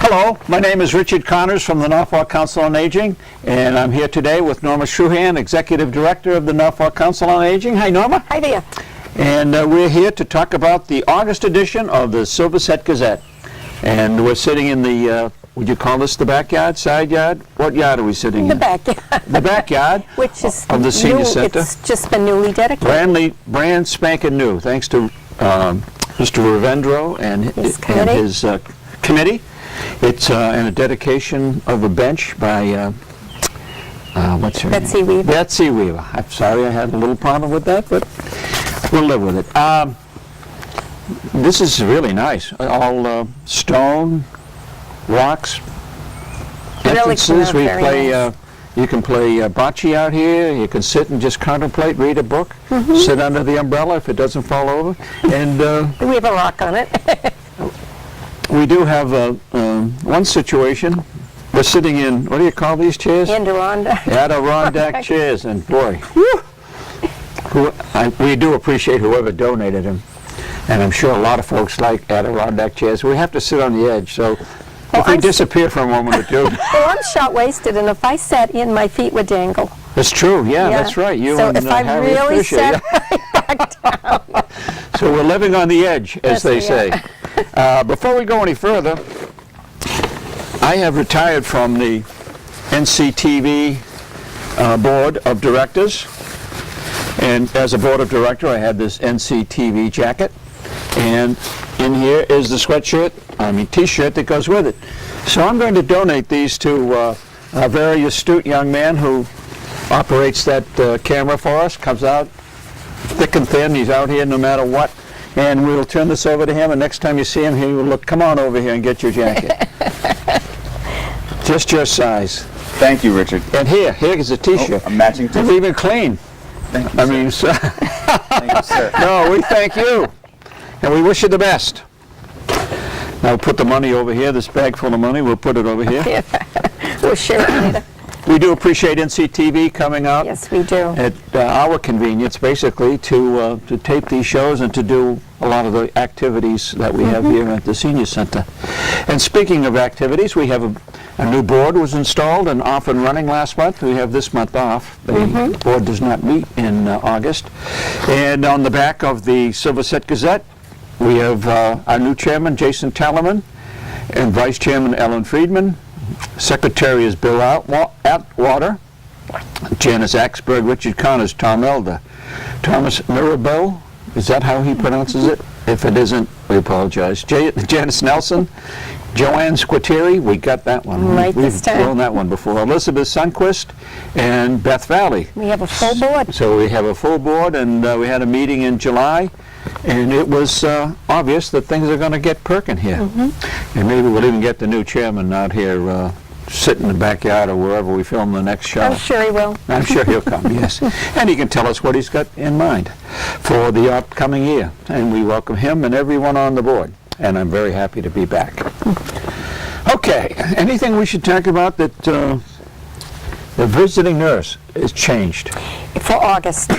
Hello, my name is Richard Connors from the Norfolk Council on Aging, and I'm here today with Norma Shruhan, Executive Director of the Norfolk Council on Aging. Hi, Norma. Hi there. And we're here to talk about the August edition of the Silverset Gazette. And we're sitting in the, would you call this the backyard, side yard? What yard are we sitting in? The backyard. The backyard Which is of the Senior Center. It's just been newly dedicated. Brand spanking new, thanks to Mr. Ravendro and his committee. It's in a dedication of a bench by, what's her name? Betsy Weaver. Betsy Weaver. I'm sorry I had a little problem with that, but we'll live with it. This is really nice. All stone, rocks, entrances. Really nice. You can play bocce out here. You can sit and just contemplate, read a book, sit under the umbrella if it doesn't fall over. And we have a rock on it. we do have one situation. We're sitting in, what do you call these chairs? Adirondack. Adirondack chairs, and boy, we do appreciate whoever donated them. And I'm sure a lot of folks like Adirondack chairs. We have to sit on the edge, so if we disappear for a moment or two. Well, I'm short-waisted, and if I sat in, my feet would dangle. That's true, yeah. That's right. You so and if I Harry really Fisher, sat back down. So we're living on the edge, as they say. Before we go any further, I have retired from the NCTV Board of Directors. And as a board of director, I had this NCTV jacket. And in here is the t-shirt that goes with it. So I'm going to donate these to a very astute young man who operates that camera for us, comes out thick and thin. He's out here no matter what. And we'll turn this over to him, and next time you see him, he will look, come on over here and get your jacket. Just your size. Thank you, Richard. And here's a t-shirt. A matching t-shirt. It's even clean. Thank you, sir. Thank you, sir. No, we thank you. And we wish you the best. Now we'll put the money over here, this bag full of money, we'll put it over here. We'll share it later. We do appreciate NCTV coming out. Yes, we do. At our convenience, basically, to tape these shows and to do a lot of the activities that we have here at the Senior Center. And speaking of activities, we have a new board was installed and off and running last month. We have this month off. The board does not meet in August. And on the back of the Silverset Gazette, we have our new chairman, Jason Tallerman, and vice chairman, Ellen Friedman. Secretary is Bill Atwater, Janice Axberg, Richard Connors, Tom Elder, Thomas Mirabel, is that how he pronounces it? If it isn't, we apologize. Janice Nelson, Joanne Squitieri, we got that one. Right We've this time. thrown that one before. Elizabeth Sunquist and Beth Valley. We have a full board. So we have a full board, and we had a meeting in July, and it was obvious that things are going to get perking here. And maybe we'll even get the new chairman out here sit in the backyard or wherever we film the next show. I'm sure he will. I'm sure he'll come, yes. And he can tell us what he's got in mind for the upcoming year. And we welcome him and everyone on the board. And I'm very happy to be back. Okay, anything we should talk about that the visiting nurse is changed? For August,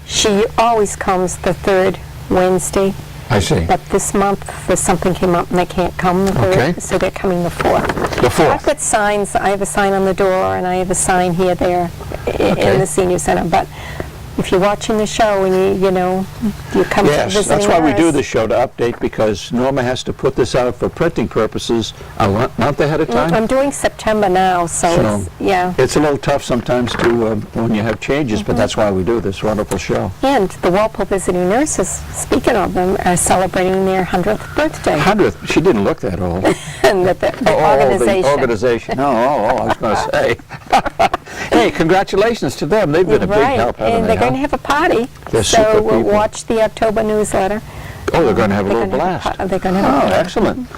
she always comes the third Wednesday. I see. But this month, something came up and they can't come the third, so they're coming the 4th. The 4th. I've got signs. I have a sign on the door, and I have a sign here, there, in the Senior Center. But if you're watching the show and you come to visiting Yes, that's why we do nurse. the show, to update, because Norma has to put this out for printing purposes a month ahead of time. I'm doing September now, so It's a little tough sometimes to when you have changes, but that's why we do this wonderful show. And the Walpole Visiting Nurses, speaking of them, are celebrating their 100th birthday. 100th? She didn't look that old. And the organization. The organization. I was going to say. Hey, congratulations to them. They've been a big help, haven't and they? they're going to have a party. They're so super we'll people. watch the October newsletter. Oh, they're going to have a little blast. They're going to have a party. Excellent.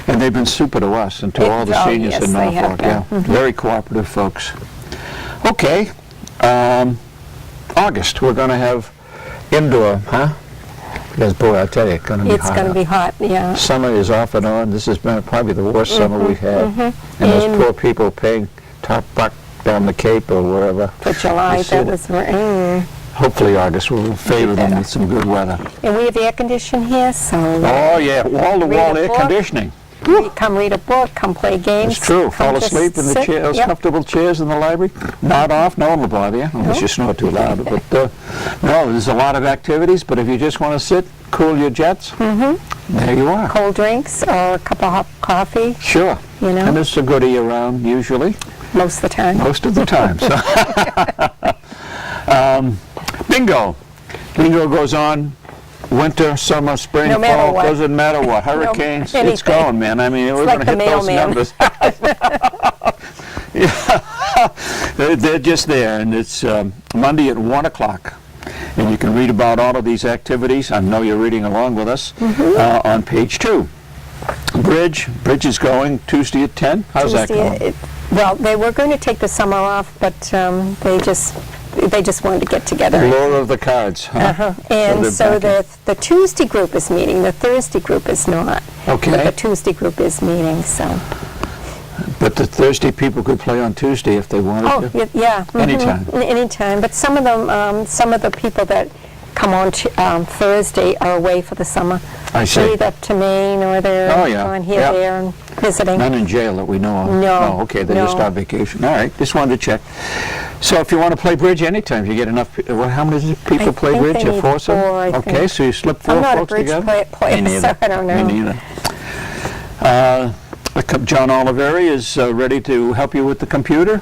And they've been super to us and to all the seniors in yes, they Norfolk. have been. Very cooperative folks. Okay. August, we're going to have indoor, huh? Because, boy, I tell you, it's going to be hot. It's going to be hot, yeah. Summer is off and on. This has been probably the worst summer we've had. And those poor people paying top buck down the Cape or wherever. For July, that was... Hopefully August will favor them with some good weather. And we have air conditioning here, so... Oh, yeah, wall-to-wall air conditioning. come read a book, come play games. It's true. come Fall just asleep in the sit. chairs, Yep. comfortable chairs in the library. Nod off. No one will bother you unless you snore too loud. But no, there's a lot of activities. But if you just want to sit, cool your jets, there you are. Cold drinks or a cup of hot coffee, Sure. You know? And there's a goodie around usually, most of the time. most of the time. So. Bingo. Bingo goes on. Winter, summer, spring, No matter fall, what. doesn't matter what. Hurricanes, it's anything. going, man. I mean, we're like going to the hit those mailman. numbers. Yeah. They're just there, and it's Monday at 1 o'clock. And you can read about all of these activities. I know you're reading along with us on page 2. Bridge is going Tuesday at 10. How's that going? Well, they were going to take the summer off, but they just wanted to get together. Lure of the cards. Huh? And they're so back the Tuesday group is meeting. The Thursday group is not. Okay. But the Tuesday group is meeting. So. But the Thursday people could play on Tuesday if they wanted Oh, to. yeah. Anytime. Anytime. But some of them, some of the people that come on Thursday are away for the summer. I see. They're either up to Maine or they're Oh, yeah. on here, Yeah. there, and visiting. None in jail that we know of. No, Oh, okay, they're no. just on vacation. All right, just wanted to check. So if you want to play bridge anytime, you get enough. How many people play think bridge? they You need 4 of them? 4, I Okay, think. so you slip 4 I'm not a folks bridge together? player, Me so neither. I don't know. Me neither. John Oliveri is ready to help you with the computer.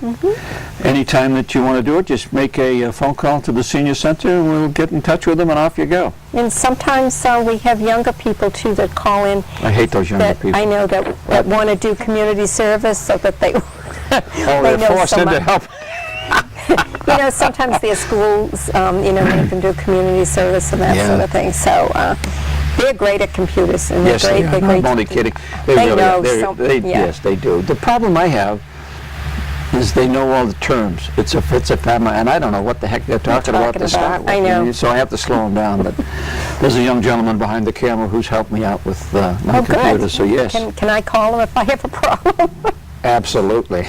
Anytime that you want to do it, just make a phone call to the senior center and we'll get in touch with them and off you go. And sometimes we have younger people too that call in I hate those younger that people. I know that want to do community service so that they Oh, they they're forced into someone. help. You know, sometimes their schools, make them do community service and that Yeah. sort of thing. So they're great at computers, and Yes, they're they great. are. They're great. I'm only kidding. They really know are. They're- so- they- yeah. Yes, they do. The problem I have is they know all the terms. It's a family, and I don't know what the heck they're talking about talking to start about. with. I know. So I have to slow them down. But there's a young gentleman behind the camera who's helped me out with my Oh, computer. good. So yes, Can I call them if I have a problem? absolutely.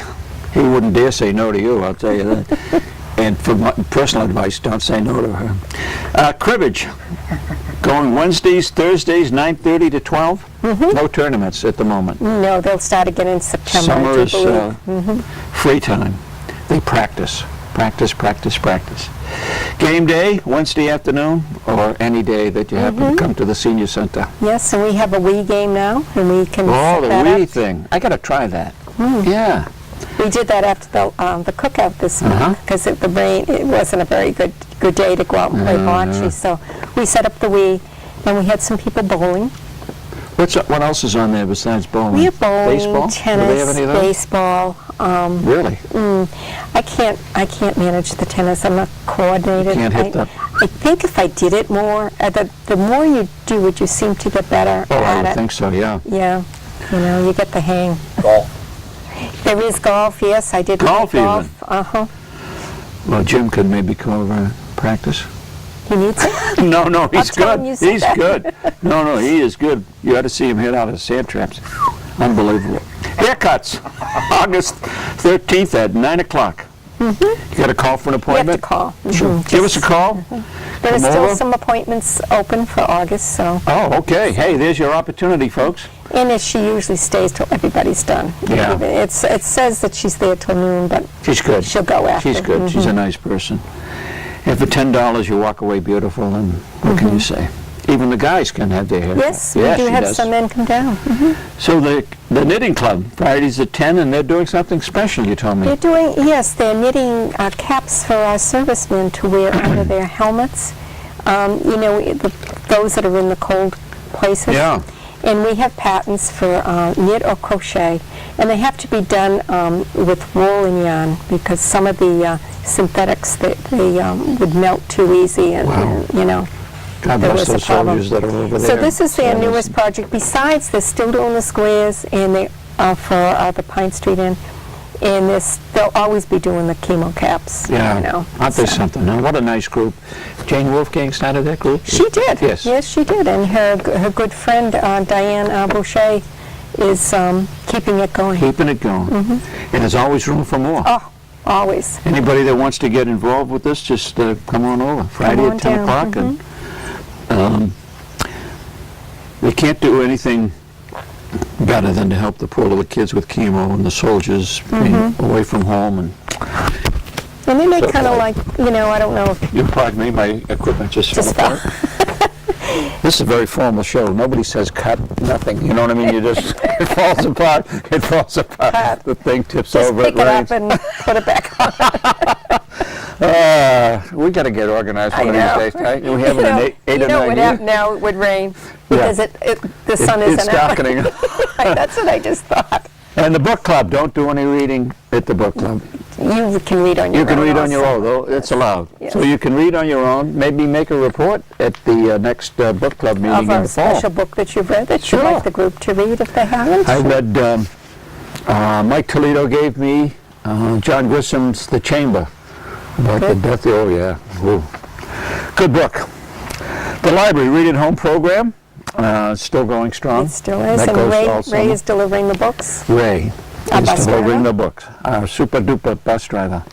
He wouldn't dare say no to you, I'll tell you that. And for my personal advice, don't say no to her. Cribbage, going Wednesdays, Thursdays, 9:30 to 12. No tournaments at the moment. No, they'll start again in September. Summer I do is believe. free time. They practice. Game day, Wednesday afternoon, or any day that you happen to come to the senior center. Yes, and we have a Wii game now, and we can Oh, set the that Wii up. thing. I got to try that. Yeah. We did that after the cookout this Uh-huh. month because it wasn't a very good day to go out and play bocce. So we set up the Wii, and we had some people bowling. What else is on there besides bowling? We have bowling, Baseball? tennis, Do they have any of those? baseball. Really? I can't manage the tennis. I'm not coordinated. Can't hit that. I think if I did it more, the more you do it, you seem to get better Oh, I at would it. think so, yeah. Yeah, you get the hang. Golf. There is golf. Yes, I did Golf play even? golf. Well, Jim could maybe come over and practice. He needs it. No, he's tell good. him you said He's that. good. No, he is good. You ought to see him hit out of sand traps. Unbelievable. Haircuts, August 13th at 9 o'clock. You got a call for an You have appointment? to call. Sure. Give us a call. There are Come still over. some appointments open for August, so. Oh, okay. Hey, there's your opportunity, folks. And she usually stays till everybody's done. Yeah. It says that she's there till noon, but She's good. she'll go after. She's good. She's a nice person. And for $10, you walk away beautiful, and what can you say? Even the guys can have their hair cut. Yes, we do she have does. some men come down. So the knitting club, Fridays at 10, and they're doing something special, you told me. They're doing, yes, they're knitting caps for our servicemen to wear under their helmets. Those that are in the cold places. Yeah. And we have patents for knit or crochet, and they have to be done with wool and yarn because some of the synthetics they would melt too easy, and Wow. God there bless was a those problem. soldiers that are over there. So this is their So newest project. Besides, they're still doing the squares, and they for the Pine Street Inn, and they'll always be doing the chemo caps. Yeah, aren't they so. something? Now, what a nice group. Jane Wolfgang started that group? She did. Yes. Yes, she did. And her good friend, Diane Boucher, is keeping it going. Keeping it going. And there's always room for more. Oh, always. Anybody that wants to get involved with this, just come on over. Friday on at 10 down. o'clock. And they can't do anything better than to help the poor little kids with chemo and the soldiers being away from home. And then they So kind of like- like, I don't know if You pardon me, my equipment just fell just fell. apart. This is a very formal show. Nobody says cut, nothing. You know what I mean? You just, it falls apart. It falls apart. Cut. The thing tips Just over. pick it up rains. and put it back on. We got to get organized I one know. of these days. Right? We have an 8 or 9 what years. happened now? It would rain because the sun isn't It's out. darkening. That's what I just thought. And the book club, don't do any reading at the book club. You can read on your own. You can read on your also. own, though. It's allowed. Yes. So you can read on your own, maybe make a report at the next book club meeting Of in a the fall. special book that you've read that Sure. you'd like the group to read if they haven't. I read, Mike Toledo gave me John Grissom's The Chamber, about the Good. death, oh yeah, Woo. Good book. The library Read at Home program, still going strong. It still is. That And goes all Ray summer. is delivering the books. Ray A is bus delivering driver? the books. Our super duper bus driver.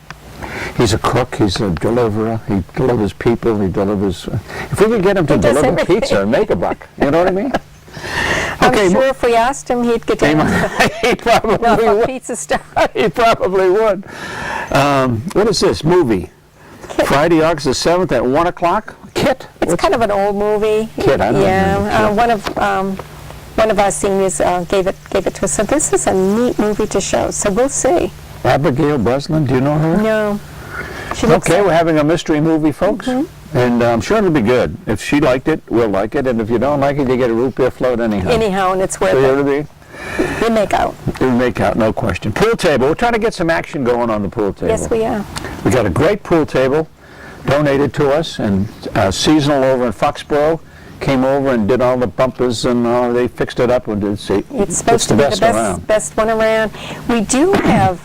He's a cook, he's a deliverer, he delivers people, he delivers... if we could get him to He does deliver everything. pizza and make a buck, you know what I mean? I'm Okay, sure if we asked him, he'd get down to he probably Norfolk would. pizza stuff. He probably would. What is this movie? Kit. Friday, August the 7th at 1 o'clock? Kit? It's kind of an old movie. Kid, I don't Yeah, remember. one of our seniors gave it to us. So this is a neat movie to show. So we'll see. Abigail Breslin, do you know her? No, she looks Okay, like- we're having a mystery movie, folks. And I'm sure it'll be good. If she liked it, we'll like it. And if you don't like it, you get a root beer float anyhow. anyhow, and it's worth So it. it'll be, We make out. it'll make out, no question. Pool table. We're trying to get some action going on the pool table. Yes, we are. We got a great pool table donated to us, and Seasonal over in Foxborough came over and did all the bumpers, and they fixed it up and did see. It's supposed to the be best the around. best one around. We do have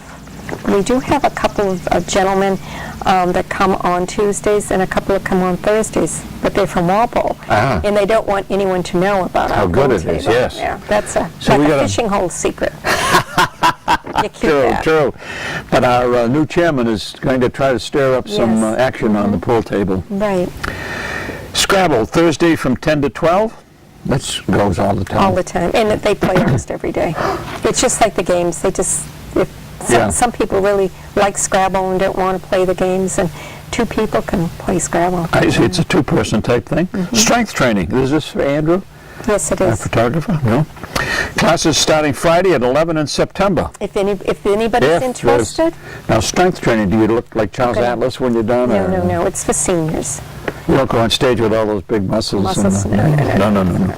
a couple of gentlemen that come on Tuesdays and a couple that come on Thursdays, but they're from Walpole, Ah. and they don't want anyone to know about How our good pool it is, table. yes. Yeah, that's So we like a gotta- fishing hole secret. You keep True, that. true. But our new chairman is going to try to stir up some Yes. action on the pool table. Right, Scrabble, Thursday from 10 to 12. That goes all the time. all the time, and they play almost every day. It's just like the games. They just Yeah. some people really like Scrabble and don't want to play the games, and 2 people can play Scrabble. I see, it's a 2-person type thing. Strength training. Is this for Andrew, Yes, it our is. photographer? No. Classes starting Friday at 11 in September. If anybody's If there's- interested, Now, strength training, do you look like Charles Okay. Atlas when you're done? no, or- no, no, it's for seniors. You don't go on stage with all those big muscles. Muscles, and, no.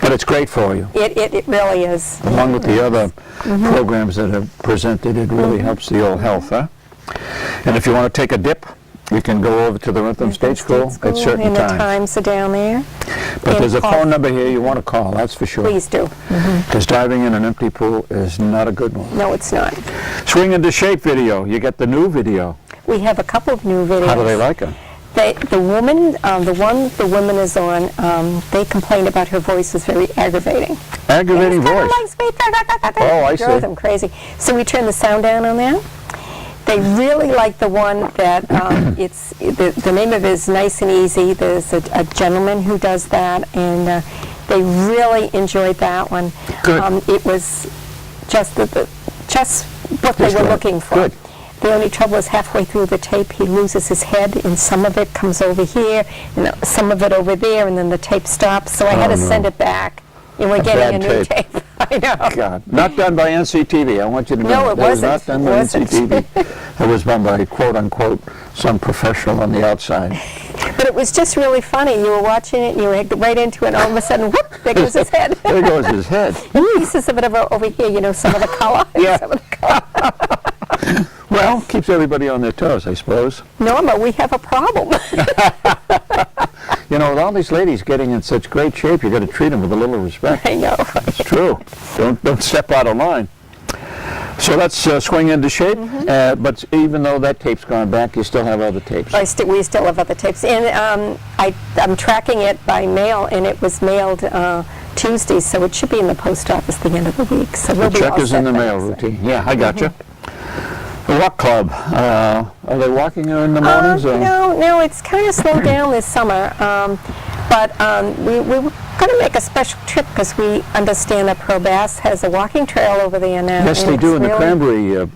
But it's great for you. It really is. Along with the other programs that are presented, it really helps the old health, huh? And if you want to take a dip, you can go over to the Rentham State School at certain And the times. times are down there. But and there's a call- phone number here you want to call, that's for sure. Please do. Because diving in an empty pool is not a good one. No, it's not. Swing into shape video, you get the new video. We have a couple of new videos. How do they like it? The woman, the one the woman is on, they complained about her voice is very aggravating. Aggravating It kinda voice. likes me. Oh, I It drove see. them crazy. So we turned the sound down on that. They really like the one that it's the name of it is Nice and Easy. There's a gentleman who does that, and they really enjoyed that one. Good. It was just just what they Just were right. looking for. Good. The only trouble is halfway through the tape he loses his head, and some of it comes over here, and some of it over there, and then the tape stops. So I had Oh, to no. send it back, and we're A getting a bad new tape. tape. I know. God, not done by NCTV. I want you to know No, that. it That was wasn't. not done It by wasn't. NCTV. It was done by quote unquote some professional on the outside. But it was just really funny. You were watching it, and you were right into it, and all of a sudden, whoop, there goes his head. There goes his head. Pieces of it over here, some of the color. Yeah. Some of the color. Well, keeps everybody on their toes, I suppose. Norma, we have a problem. You know, with all these ladies getting in such great shape, you got to treat them with a little respect. I know. It's true. Don't step out of line. So let's swing into shape. But even though that tape's gone back, you still have other tapes. We still have other tapes. And I'm tracking it by mail, and it was mailed Tuesday, so it should be in the post office the end of the week. So we'll The be check all is in set the for mail next week. routine. Yeah, I got you. The walk club. Are they walking in the mornings? Or? No, it's kind of slowed down this summer. But we Going to make a special trip because we understand that Pearl Bass has a walking trail over there now. Yes, and they it's do in the really- cranberry,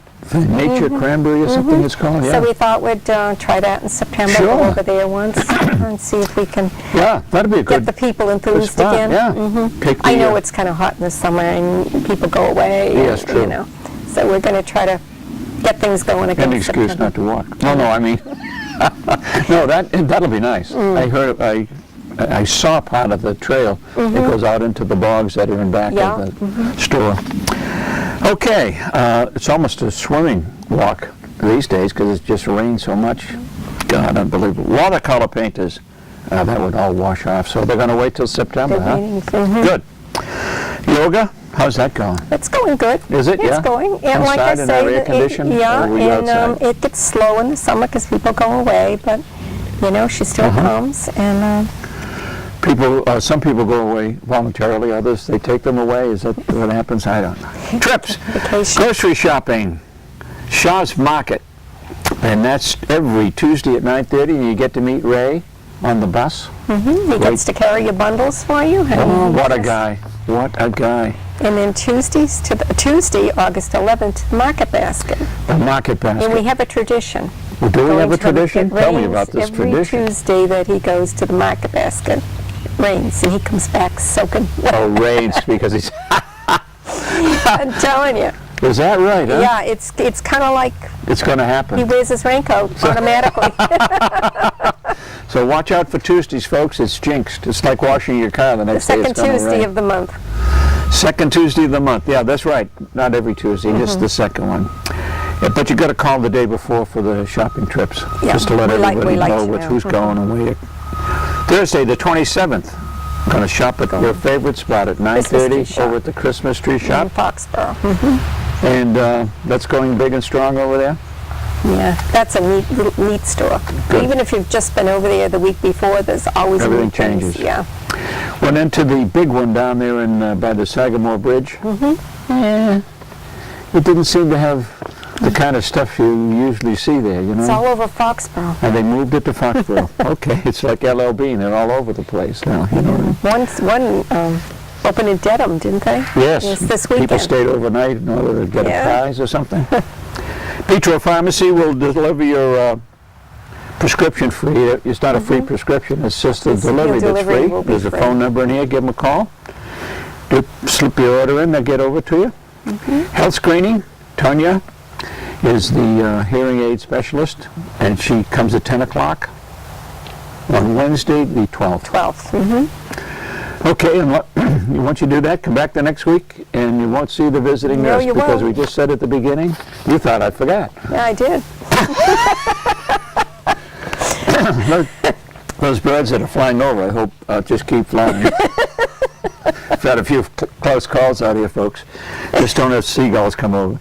nature cranberry or something it's called, yeah. So we thought we'd try that in September, Sure. go over there once and see if we can Yeah, that'd be a get good, the people good enthused spot, again. yeah. Take I the, know it's kind of hot in the summer and people go away. Yes, and, true. You know, so we're going to try to get things going again. Any in excuse September. not to walk. No, I mean, no, that'll be nice. I heard, I saw part of the trail that goes out into the bogs that are in back Yeah. of the store. Okay, it's almost a swimming walk these days because it's just rained so much. God, unbelievable. Watercolor painters, that would all wash off, so they're going to wait till September, Good huh? meetings, Good. Yoga, how's that going? It's going good. Is it? It's Yeah? going. And like I Inside and say, air conditioned, yeah, or were you and outside? it gets slow in the summer because people go away, but you know, she still comes, and People, some people go away voluntarily, others, they take them away. Is that what happens? I don't know. Trips, vacation. grocery shopping, Shaw's Market, and that's every Tuesday at 9:30, and you get to meet Ray on the bus. He gets to carry your bundles for you. Oh, And, what a guy. What a guy. and then Tuesday, August 11th, Market Basket. The market basket. And we have a tradition. Well, do we Going have a to- tradition? it Tell me rains about this every tradition. Tuesday that he goes to the Market Basket. Rains, and he comes back soaking wet. Oh, rains, because he's, I'm telling you. is that right, huh? Yeah, it's kind of like It's going to happen. he wears his raincoat automatically. So watch out for Tuesdays, folks. It's jinxed. It's like washing your car the The next day. second It's going to Tuesday rain. of the month. Second Tuesday of the month. Yeah, that's right. Not every Tuesday, just the second one. Yeah, but you got to call the day before for the shopping trips, Yeah, just to let we like everybody know to with know. who's going and where. Thursday, the 27th. Going to shop at your favorite spot at Christmas 9:30 tree shop. over at the Christmas tree In shop, Foxborough. and that's going big and strong over there. Yeah, that's a neat store. Good. Even if you've just been over there the week before, there's always Everything new things. changes. Yeah. Went into the big one down there in by the Sagamore Bridge. Yeah, it didn't seem to have the kind of stuff you usually see there, you know. It's all over Foxborough. And they moved it to Foxborough. Okay, it's like LL Bean. They're all over the place now. You know. One opened in Dedham, didn't they? Yes. Yes, this People weekend. stayed overnight in order to get Yeah. a prize or something. Petro Pharmacy will deliver your prescription free. It's not a free prescription. It's just the It's- your delivery that's delivery free. will be There's a free. phone number in here. Give them a call. Slip your order in. They'll get over to you. Health screening. Tonya is the hearing aid specialist, and she comes at 10 o'clock on Wednesday, the 12th. 12th. Okay, and once you do that, come back the next week, and you won't see the visiting No, nurse you because won't. we just said at the beginning, you thought I forgot. Yeah, I did. Those birds that are flying over, I hope, just keep flying. I've had a few close calls out here, folks. Just don't have seagulls come over.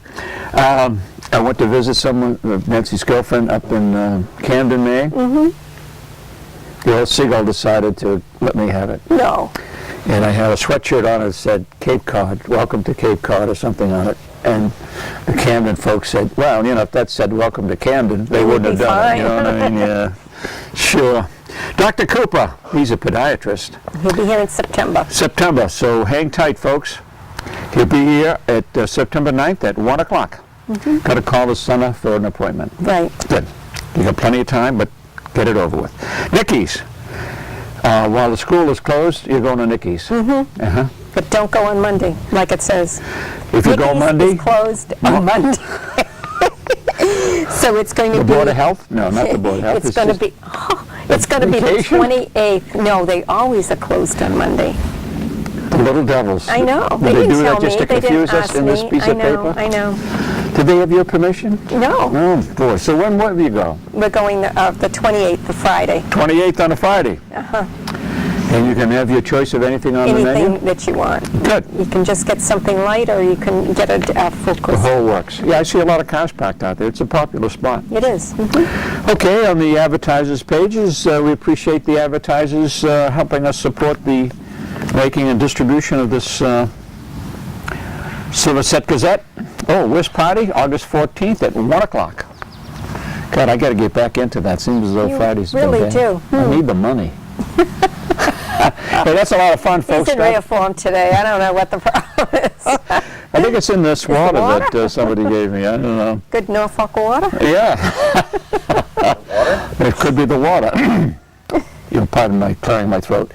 I went to visit someone, Nancy's girlfriend, up in Camden, Maine. The old seagull decided to let me have it. No. And I had a sweatshirt on it that said Cape Cod, welcome to Cape Cod or something on it. And the Camden folks said, well, you know, if that said welcome to Camden, they wouldn't have be done it. You know fine. what I mean? Yeah, sure. Dr. Cooper, he's a podiatrist. He'll be here in September. September, so hang tight, folks. He'll be here at September 9th at 1 o'clock. Got to call the center for an appointment. Right. Good. You got plenty of time, but get it over with. Nikki's. While the school is closed, you're going to Nikki's. But don't go on Monday, like it says. If you go Nikki's Monday, is closed on Monday. So it's going to the be... Board of Health? No, not the Board of Health. It's going to just- be... it's going to be the Vacation? 28th. No, they always are closed on Monday. The little devils. I know. Did They they didn't do tell that just me. to They didn't confuse us ask in this me. piece of paper? I know. Did they have your permission? No. Oh, boy. So when will you go? We're going the 28th, the Friday. 28th on a Friday. And you can have your choice of anything on the Anything menu? that you want. Good. You can just get something light, or you can get a full The course. whole works. Yeah, I see a lot of cars parked out there. It's a popular spot. It is. Okay, on the advertisers pages, we appreciate the advertisers helping us support the making and distribution of this Somerset Gazette. Oh, Whist Party, August 14th at 1 o'clock. God, I got to get back into that. Seems as though You Friday's really been bad. do. I need the money. Hey, that's a lot of fun, He's folks. in rare form today. I don't know what the problem is. I think it's in this water, water? that somebody gave me. I don't know. Good Norfolk water? Yeah. It could be the water. Pardon my clearing my throat.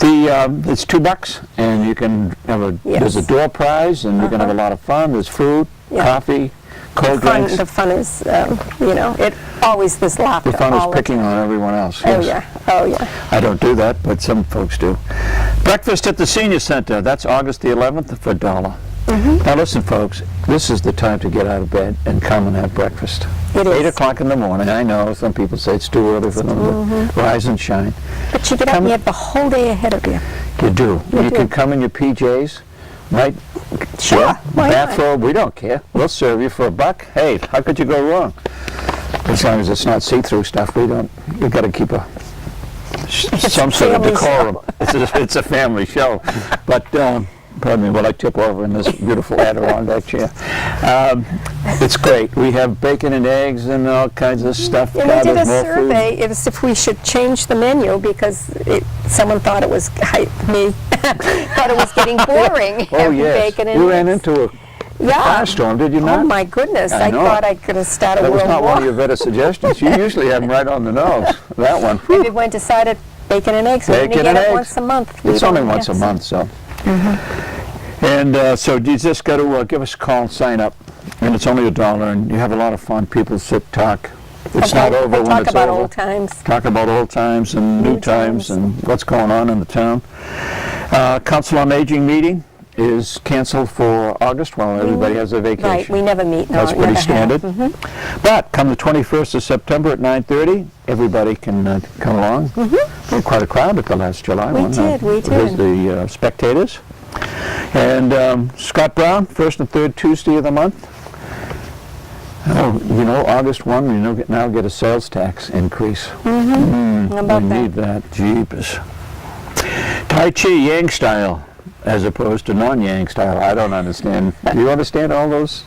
It's $2, and you can have there's a door prize, and you can have a lot of fun. There's food, coffee, cold drinks. The fun is, it always there's laughter. The fun is all the picking time. on everyone else. Oh, Yes. yeah. Oh, yeah. I don't do that, but some folks do. Breakfast at the Senior Center. That's August the 11th for $1. Now listen, folks, this is the time to get out of bed and come and have breakfast. It is. 8 o'clock in the morning. I know some people say it's too early for them to rise and shine. But you get up and you have the whole day ahead of you. You do. You do. can come in your PJs, right? Sure. Yeah, Why not? bathrobe, we don't care. We'll serve you for $1. Hey, how could you go wrong? As long as it's not see-through stuff, we've got to keep some sort of family decorum. It's a family show. But, pardon me while I tip over in this beautiful Adirondack chair. It's great. We have bacon and eggs and all kinds of stuff. And we did a more food. survey. It was if we should change the menu because someone thought it was, me, thought it was getting boring. Oh, having yes. bacon and You ran eggs. into a firestorm, did you not? Oh my goodness! I I know thought it. I could have started That a was world not war. one of your better suggestions. You usually have them right on the nose. That one. Everyone decided bacon and eggs. We're going to Bacon get and it eggs. once a month. It's only once a month, so. And so you just got to give us a call, sign up, and it's only $1, and you have a lot of fun. People sit, talk. It's not over when Talk it's about over. old times. Talk about old times and new times and what's going on in the town. Council on Aging meeting is canceled for August while everybody has their vacation. Right, we never meet. No, That's pretty never have. standard. But come the 21st of September at 9:30, everybody can come along. We had quite a crowd at the last July We one. did. The spectators. And Scott Brown, first and third Tuesday of the month. Oh, August 1, we now get a sales tax increase. How about We that? need that. Jeepers. Tai Chi Yang style as opposed to non-Yang style. I don't understand. Do you understand all those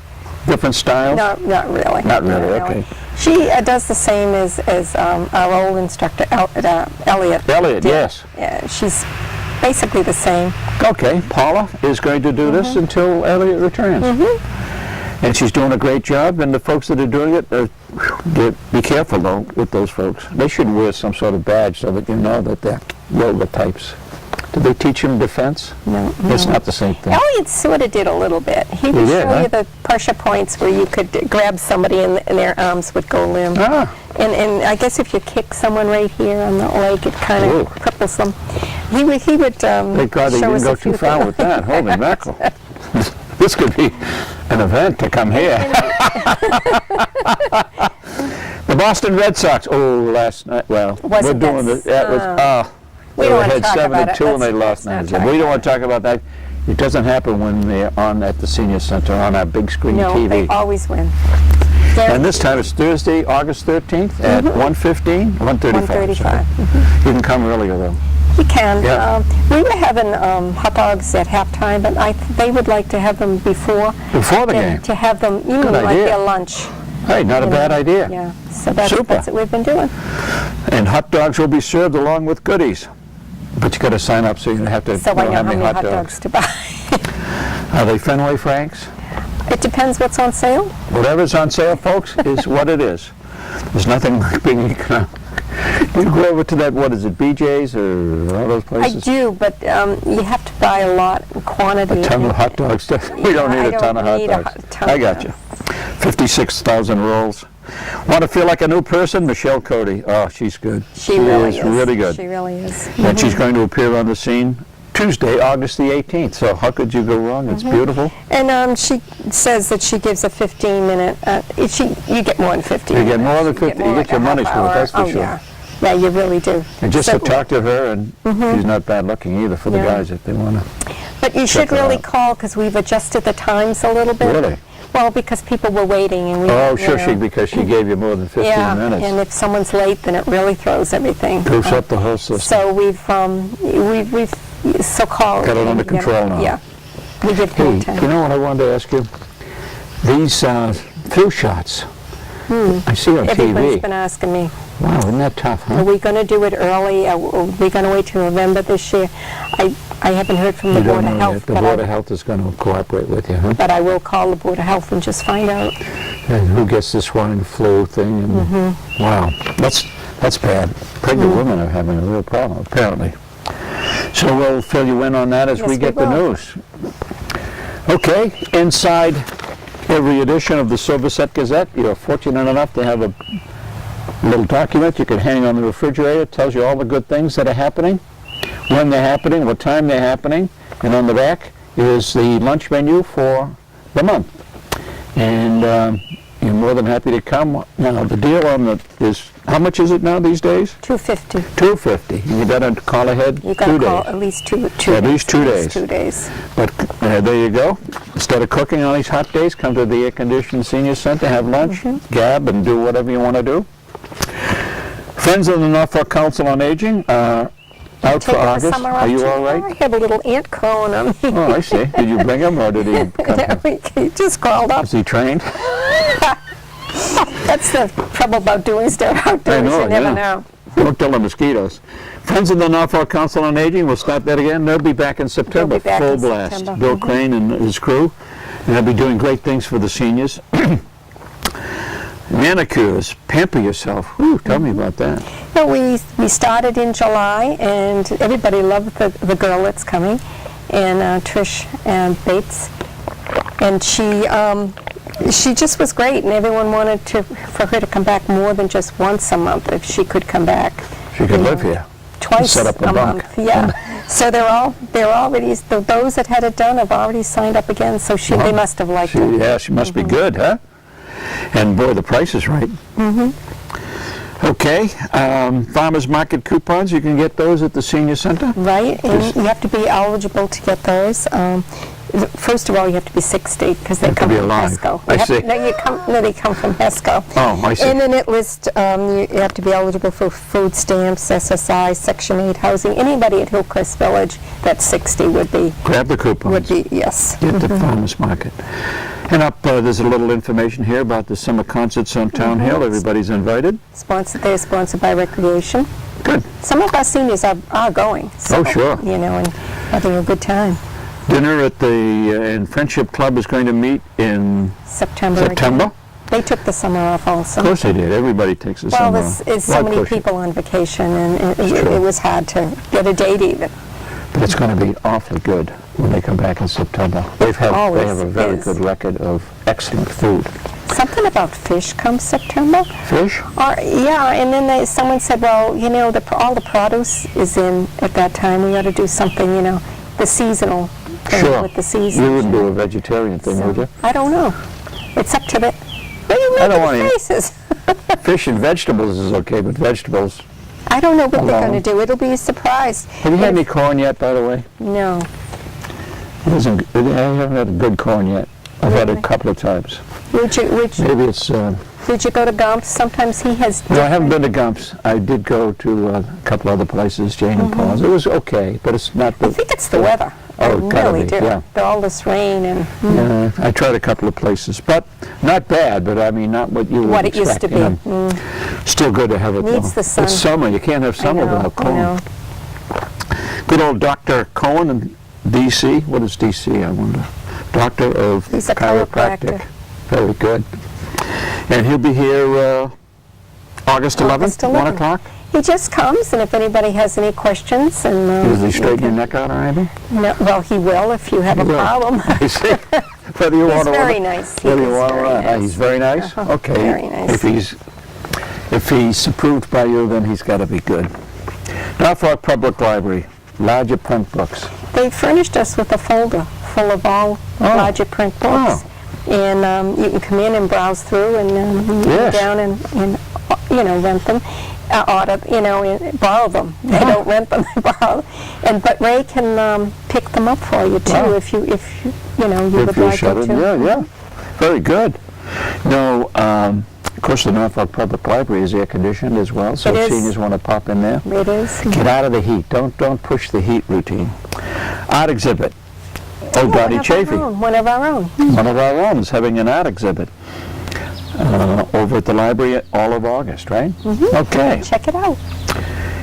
different styles? No, not really. Not really, okay. She does the same as our old instructor, Elliot. Elliot, did. yes. Yeah, she's basically the same. Okay, Paula is going to do this until Elliot returns. And she's doing a great job, and the folks that are doing it, be careful, though, with those folks. They should wear some sort of badge so that you know that they're yoga types. Did they teach them defense? No. It's not the same thing. Elliot sort of did a little bit. He would did, show huh? you the pressure points where you could grab somebody and their arms would go limp. Ah, And I guess if you kick someone right here on the leg, it kind Ooh. of cripples them. He would thank God they show didn't us go a few too far things. with that. Holy mackerel. This could be an event to come here. The Boston Red Sox, last night, we're Wasn't doing that it. That was, We they don't wanna had talk about it. 72 and they Let's lost not 9-0. talk We don't want to talk about that. It doesn't happen when they're on at the Senior Center on our big screen No, TV. they always win. And this time it's Thursday, August 13th at 1:15, 1:35. 1:35. You can come earlier though. You can. Yeah. We were having hot dogs at halftime, but they would like to have them before. Before the and game. to have them, Good like idea. their lunch. Hey, not a bad idea. Yeah, so that's Super. what we've been doing. And hot dogs will be served along with goodies. But you got to sign up so you have to So I know how many hot dogs. dogs to buy. Are they Fenway Franks? It depends what's on sale. Whatever's on sale, folks, is what it is. There's nothing like being economic. You go over to that, what is it, BJ's or all those I places? do, but you have to buy a lot in quantity. A ton of hot dogs. We don't need I a ton of don't hot need a dogs. ton I of got them. you. 56,000 rolls. Want to feel like a new person? Michelle Cody. Oh, she's good. She really is is. really good. She really is. And she's going to appear on the scene Tuesday, August the 18th. So how could you go wrong? It's beautiful. And she says that she gives a 15-minute. You get more than 15. You get more than 50. You more get like your a money's half worth, hour. that's for sure. Yeah. Yeah, you really do. And just So- to talk to her, and she's not bad looking either for the Yeah. guys if they want to. But you should her really out. call because we've adjusted the times a little bit. Really? Well, because people were waiting and we. Oh, you sure, know. because she gave you more than 15 Yeah, minutes. and if someone's late, then it really throws everything. Goofs up the whole system. So we've so-called. Got it under and, you know, control now. Yeah. We give Hey, more time. you know what I wanted to ask you? These flu shots, I see on Everybody's TV. been asking me. Wow, isn't that tough, Are huh? we going to do it early? Are we going to wait till November this year? I haven't heard from the You Board don't of know Health, yet. The Board of Health is going to cooperate with you, huh? but I will call the Board of Health and just find out. And who gets the swine flu thing? And wow, that's bad. Pregnant women are having a real problem, apparently. So we'll fill you in on that as Yes, we we get the will. news. Okay, inside every edition of the Silverset Gazette, you're fortunate enough to have a little document you can hang on the refrigerator. It tells you all the good things that are happening, when they're happening, what time they're happening, and on the back is the lunch menu for the month. And you're more than happy to come. Now, the deal on the is, how much is it now these days? $2.50. $2.50. You better call ahead You got 2 to call days. at least two At least 2 days. 2 days. But there you go. Instead of cooking on these hot days, come to the air-conditioned senior center, have lunch, gab, and do whatever you want to do. Friends of the Norfolk Council on Aging are out for Taking the August. summer Are off you too. all I right? have a little ant crawling on me. Oh, I see. Did you bring him, or did he come? He just crawled up. Is he trained? That's the trouble about doing stuff outdoors. I know, You never yeah. know. Don't kill the mosquitoes. Friends of the Norfolk Council on Aging, we'll start that again. They'll be back in September, They'll be back full in blast. September. Bill Crane and his crew, and they'll be doing great things for the seniors. Manicures, pamper yourself. Whew, tell me about that. No, we started in July, and everybody loved the girl that's coming, and Trish Bates, and she just was great, and everyone wanted for her to come back more than just once a month if she could come back. She could live here. Twice Set up a a bunk. month. Yeah. So they're already those that had it done have already signed up again. So they must have liked it. Yeah, she must be good, huh? And boy, the price is right. Okay, farmers market coupons, you can get those at the senior center? Right, and you have to be eligible to get those. First of all, you have to be 60 because they have to come be from alive. HESCO. I see. They come from HESCO. Oh, I see. And then it lists you have to be eligible for food stamps, SSI, Section 8 housing. Anybody at Hillcrest Village that's 60 would be Grab the coupons. yes. Get the farmers market. And up, there's a little information here about the summer concerts on Town Hill. Everybody's invited. They're sponsored by Recreation. Good. Some of our seniors are going. So, Oh, sure. You know, and having a good time. Dinner at the and Friendship Club is going to meet in September. again. September. They took the summer off also. Of course they did. Everybody takes the Well, summer there's off. is so Why many push it? people on vacation, and true. it was hard to get a date even. But it's going to be awfully good when they come back in September. They always have a very is. good record of excellent food. Something about fish comes September. Fish? Or yeah, and then someone said, well, you know, all the produce is in at that time. We ought to do something, you know, the seasonal thing Sure. with the season. You wouldn't do a vegetarian thing, would you? I don't know. It's up to the. What are you I don't making want faces? Fish and vegetables is okay, but vegetables. I don't know what they're Alone. going to do. It'll be a surprise. Have you had any corn yet, by the way? No. I haven't had a good corn yet. I've had it a Really? couple of times. Would you Maybe it's... did you go to Gumps? Sometimes he has. No, I haven't been to Gumps. I did go to a couple other places, Jane and Paul's. It was okay, but it's not the... I think it's the weather. Oh, I it's gotta really be, do. yeah. All this rain and I tried a couple of places, but not bad, but I mean, not what you would what it used expect, to be. you know. Still good to have it, Needs though. the sun. It's summer. You can't have summer without I corn. know. Good old Dr. Cohen in D.C. What is D.C., I wonder? Doctor of He's a Chiropractic. chiropractor. Very good. And he'll be here August 11th, August 1 11th. o'clock. He just comes, and if anybody has any questions, and Does he straighten your neck out or anything? No, well, he will if you have a He will. problem. I see. Whether you He's want to very order- nice. He Whether you is want to very order- nice. He's very nice? Uh-huh. Okay. Very nice. If he's approved by you, then he's got to be good. Norfolk Public Library, larger print books. They furnished us with a folder full of all larger print books, and you can come in and browse through, and you Yes. go down and you know, rent them, order, you know, and borrow them. They don't rent them; they borrow. But Ray can pick them up for you too Wow. if you know you If would you like shut them it, to. yeah. Very good. No, of course, the Norfolk Public Library is air-conditioned as well, so It if is. seniors want to pop in there. It is. Get out of the heat. Don't push the heat routine. Art exhibit. Old Dottie Chafee. One of our own. One of our own is having an art exhibit. over at the library all of August, right? Okay. Check it out.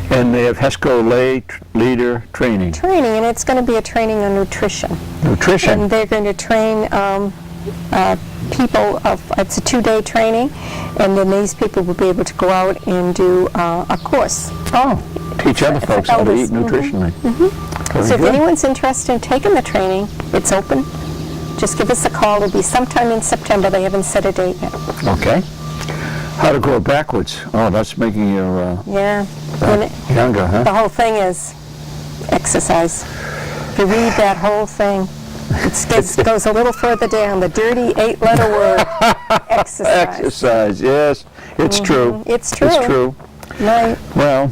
And they have HESCO lay leader training. Training, and it's going to be a training on nutrition. Nutrition. And they're going to train people it's a 2-day training, and then these people will be able to go out and do a course. Oh, teach other for folks how to elders. eat nutritionally. Very So if good. anyone's interested in taking the training, it's open. Just give us a call. It'll be sometime in September. They haven't set a date yet. Okay. How to grow backwards. Oh, that's making you Yeah. And younger, the huh? whole thing is exercise. If you read that whole thing, it goes a little further down. The dirty 8-letter word, exercise. Exercise, yes. It's true. It's true. It's true. Right. Well,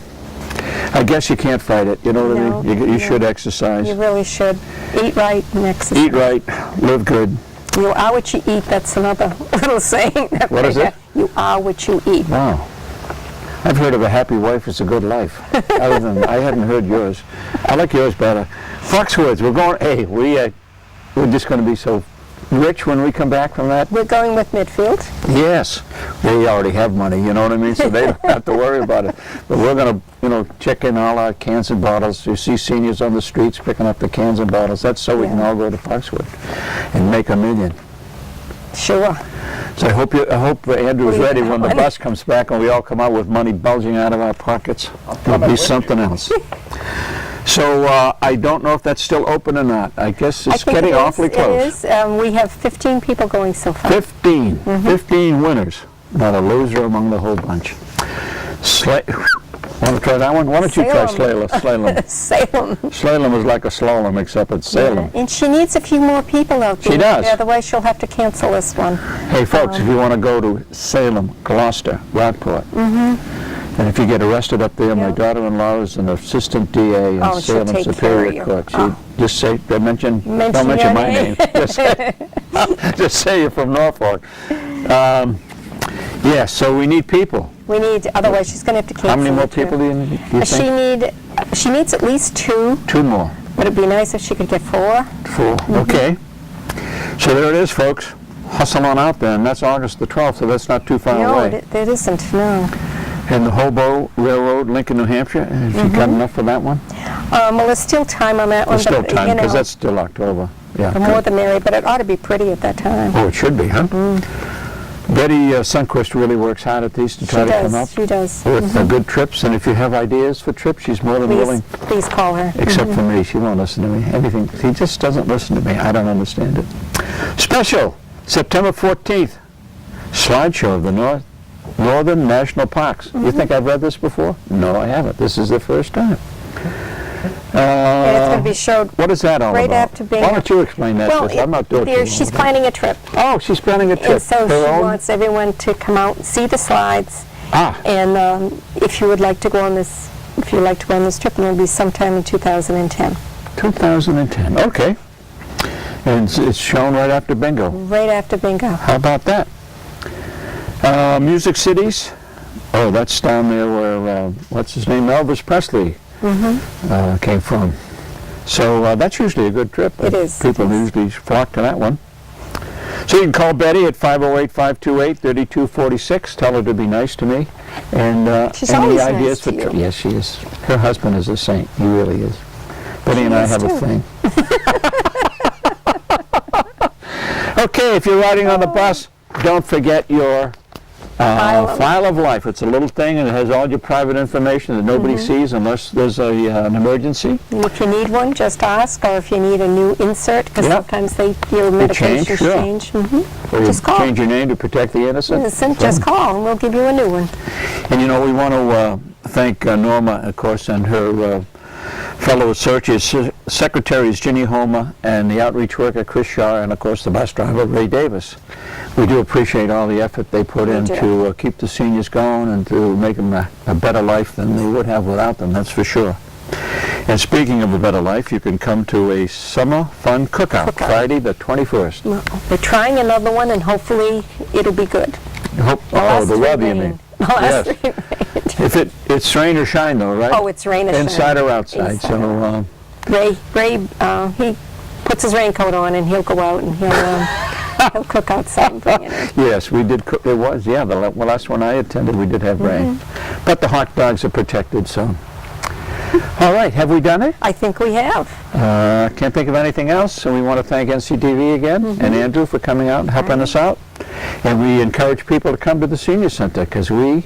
I guess you can't fight it. You know what No, I mean? You no. should exercise. You really should. Eat right and exercise. Eat right, live good. You are what you eat. That's another little saying. What is it? You are what you eat. Wow. I've heard of a happy wife is a good life. Other than, I hadn't heard yours. I like yours better. Foxwoods, we're going, hey, we're just going to be so rich when we come back from that. We're going with Midfield. Yes, they already have money, you know what I mean? So they don't have to worry about it. But we're going to, check in all our cans and bottles. You see seniors on the streets picking up the cans and bottles. That's so we can Yeah. all go to Foxwood and make $1 million. Sure. So I hope Andrew is We ready have when the money. bus comes back and we all come out with money bulging out of our pockets. It'll be something else. So I don't know if that's still open or not. I guess I it's think getting it is. awfully close. It is. We have 15 people going so far. 15. Mm-hmm. 15 winners. Not a loser among the whole bunch. Want to try that one? Why don't you try Salem. Slalom? Salem. Slalom is like a slalom except it's Salem. And she needs a few more people out there. She does. Otherwise, she'll have to cancel this one. Hey folks, if you want to go to Salem, Gloucester, Rockport, and if you get arrested up there, my Yeah. daughter-in-law is an assistant DA in Oh, she'll Salem take care of Superior you. Court. She Oh. just say, don't mention Mention my your name. name. Just say you're from Norfolk. Yeah, so we need people. We need, otherwise she's going to have to cancel. How many more it, too. people do you think? She needs at least 2, 2 more. but it'd be nice if she could get 4. 4. Okay. So there it is, folks. Hustle on out there, and that's August the 12th, so that's not too far No, away. it isn't, no. And the Hobo Railroad, Lincoln, New Hampshire, have you got enough for that one? Well, there's still time on that one. There's still but, time, you because know, that's still October. Yeah. the more the merrier, but it ought to be pretty at that time. Oh, it should be, huh? Betty Sunquist really works hard at these to try to come up She does. with good trips, and if you have ideas for trips, she's more than willing. Please call her. Except for me, she won't listen to me. Anything, he just doesn't listen to me. I don't understand it. Special, September 14th, slideshow of the Northern National Parks. You think I've read this before? No, I haven't. This is the first time. And it's going to be showed What is that all right about? after being. Why don't you explain that? Well, 'Cause I'm not doing it. she's planning a trip. Oh, she's planning a trip. And so Her she own? wants everyone to come out and see the slides. Ah, And if you would like to go on this, trip, it'll be sometime in 2010, 2010. Okay. And it's shown right after bingo. right after bingo. How about that? Music Cities. Oh, that's down there where, what's his name, Elvis Presley came from. So that's usually a good trip. It is. People usually flock to that one. So you can call Betty at 508-528-3246. Tell her to be nice to me. And She's any always nice ideas to for you. Yes, she is. Her husband is a saint. He really is. Betty and I is have a too. thing. Okay, if you're riding on the bus, don't forget your file of life. It's a little thing, and it has all your private information that nobody sees unless there's an emergency. And if you need one, just ask, or if you need a new insert, because Yep. sometimes your medications sure. change. Or you Just call. change your name to protect the innocent. Listen, just call, and we'll give you a new one. And we want to thank Norma, of course, and her fellow associates, secretaries Ginny Homer, and the outreach worker Chris Shaw, and of course the bus driver Ray Davis. We do appreciate all the effort they put in do. to keep the seniors going and to make them a better life than they would have without them, that's for sure. And speaking of a better life, you can come to a summer fun cookout, Friday the 21st. Well, they're trying another one, and hopefully it'll be good. The last weather, three you mean? rain. The last Yes. three rain. If it's rain or shine, though, right? Oh, it's rain or shine. Inside or outside, Inside. so... Ray, he puts his raincoat on, and he'll go out, and he'll He'll cook outside and bring it in. Yes, we did cook. It was, yeah, the last one I attended, we did have rain. But the hot dogs are protected, so. All right, have we done it? I think we have. Can't think of anything else, so we want to thank NCTV again and Andrew for coming out and helping us out. And we encourage people to come to the Senior Center because we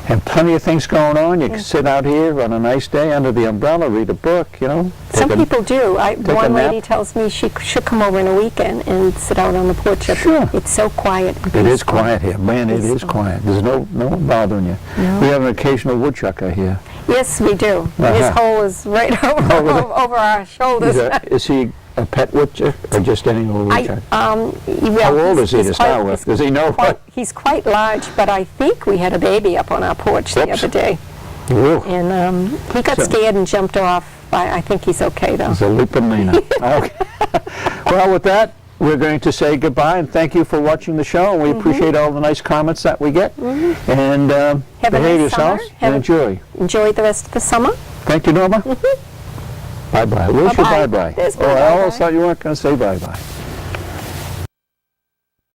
have plenty of things going on. You can sit out here on a nice day under the umbrella, read a book, you know. Some people do. a One lady nap. tells me she should come over on a weekend and sit out on the porch. Sure. It's so quiet. and It is peaceful. quiet here. Man, it is Peaceful. quiet. There's no one bothering you. No. We have an occasional woodchucker here. Yes, we do. His Uh-huh. hole is right over our shoulders. Is he a pet woodchucker or just any old woodchucker? How old is he to start with? Does he know what? He's quite large, but I think we had a baby up on our porch the Oops. other day. Ooh, And he got So- scared and jumped off. I think he's okay, though. it's a lupinina. Okay. Well, with that, we're going to say goodbye and thank you for watching the show. And we appreciate all the nice comments that we get. And Have a behave nice summer. yourselves and enjoy. Enjoy the rest of the summer. Thank you, Norma. Bye-bye. Where's your Bye-bye. bye-bye? There's my Oh, I almost bye-bye. thought you weren't going to say bye-bye.